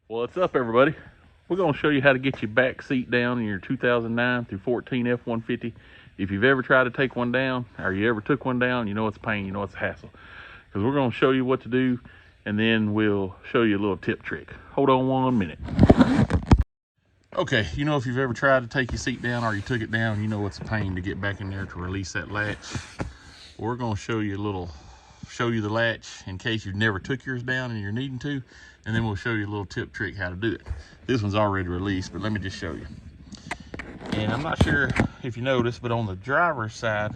What's up, everybody? We're going to show you how to get your back seat down in your 2009 through 14 F-150. If you've ever tried to take one down, or you ever took one down, you know it's a pain, you know it's a hassle. Because we're going to show you what to do, and then we'll show you a little tip trick. Hold on 1 minute. Okay, you know if you've ever tried to take your seat down or you took it down, you know it's a pain to get back in there to release that latch. We're going to show you the latch in case you've never took yours down and you're needing to, and then we'll show you a little tip trick how to do it. This one's already released, but let me just show you. And I'm not sure if you noticed, but on the driver's side,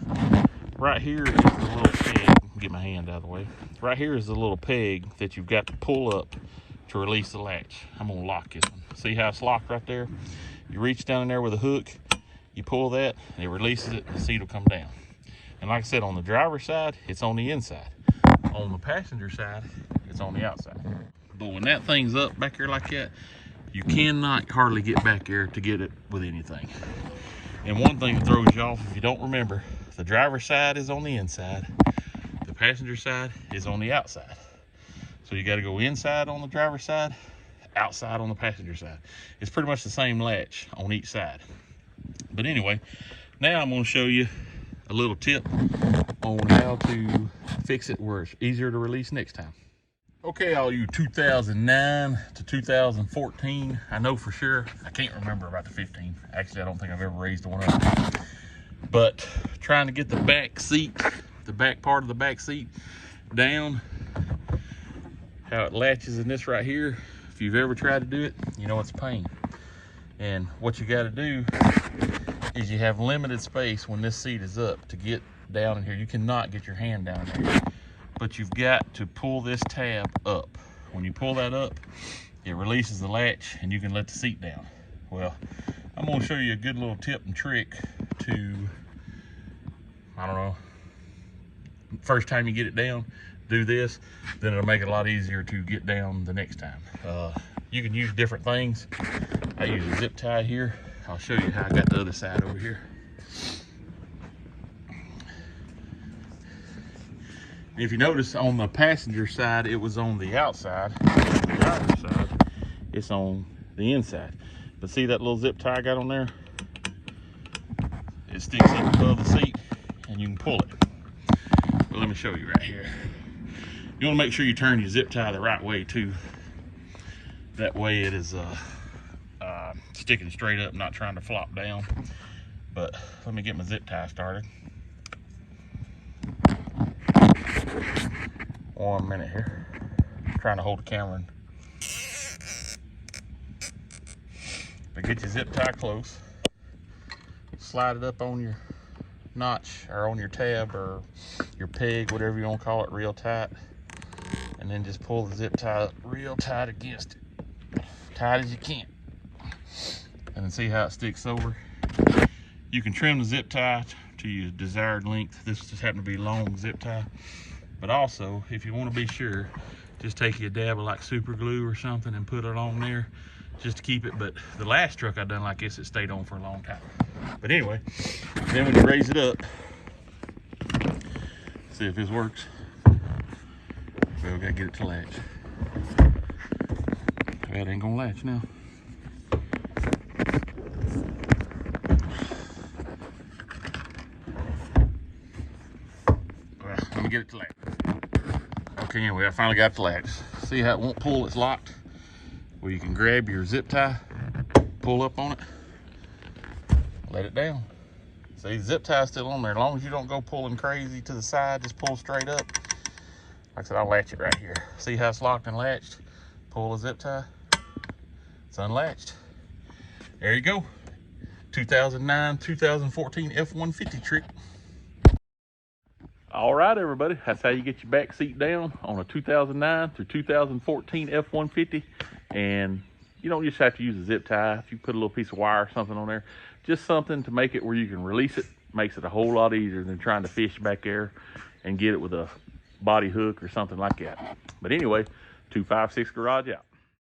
right here is the little peg. Get my hand out of the way. Right here is the little peg that you've got to pull up to release the latch. I'm gonna lock this one. See how it's locked right there? You reach down in there with a hook, you pull that, and it releases it, and the seat will come down. And like I said, on the driver's side, it's on the inside. On the passenger side, it's on the outside. But when that thing's up back here like that, you cannot hardly get back there to get it with anything. And one thing that throws you off, if you don't remember, the driver's side is on the inside, the passenger side is on the outside. So you got to go inside on the driver's side, outside on the passenger side. It's pretty much the same latch on each side. But anyway, now I'm going to show you a little tip on how to fix it where it's easier to release next time. Okay, all you 2009 to 2014, I know for sure, I can't remember about the 15. Actually, I don't think I've ever raised one up. But trying to get the back seat, the back part of the back seat down, how it latches in this right here, if you've ever tried to do it, you know it's a pain. And what you got to do is you have limited space when this seat is up to get down in here. You cannot get your hand down there, but you've got to pull this tab up. When you pull that up, it releases the latch and you can let the seat down. Well, I'm going to show you a good little tip and trick to, I don't know, first time you get it down, do this, then it'll make it a lot easier to get down the next time. You can use different things. I use a zip tie here. I'll show you how I got the other side over here. If you notice, on the passenger side, it was on the outside. On the driver's side, it's on the inside. But see that little zip tie I got on there? It sticks up above the seat, and you can pull it. But let me show you right here. You want to make sure you turn your zip tie the right way too. That way it is sticking straight up, not trying to flop down. But let me get my zip tie started. 1 minute here. I'm trying to hold the camera in. But get your zip tie close. Slide it up on your notch or on your tab or your peg, whatever you want to call it, real tight. And then just pull the zip tie up real tight against it. Tight as you can. And then see how it sticks over. You can trim the zip tie to your desired length. This just happened to be long zip tie. But also, if you want to be sure, just take your dab of like super glue or something and put it on there just to keep it. But the last truck I done like this, it stayed on for a long time. But anyway, then when you raise it up, see if this works. Well, we gotta get it to latch. Well, it ain't gonna latch now. Well, let me get it to latch. Okay, anyway, I finally got the latch. See how it won't pull, it's locked? Well, you can grab your zip tie, pull up on it, let it down. See, the zip tie's still on there. As long as you don't go pulling crazy to the side, just pull straight up. Like I said, I'll latch it right here. See how it's locked and latched? Pull the zip tie, it's unlatched. There you go. 2009, 2014 F-150 trick. All right, everybody, that's how you get your back seat down on a 2009 through 2014 F-150. And you don't just have to use a zip tie. If you put a little piece of wire or something on there, just something to make it where you can release it, makes it a whole lot easier than trying to fish back there and get it with a body hook or something like that. But anyway, 256 Garage out.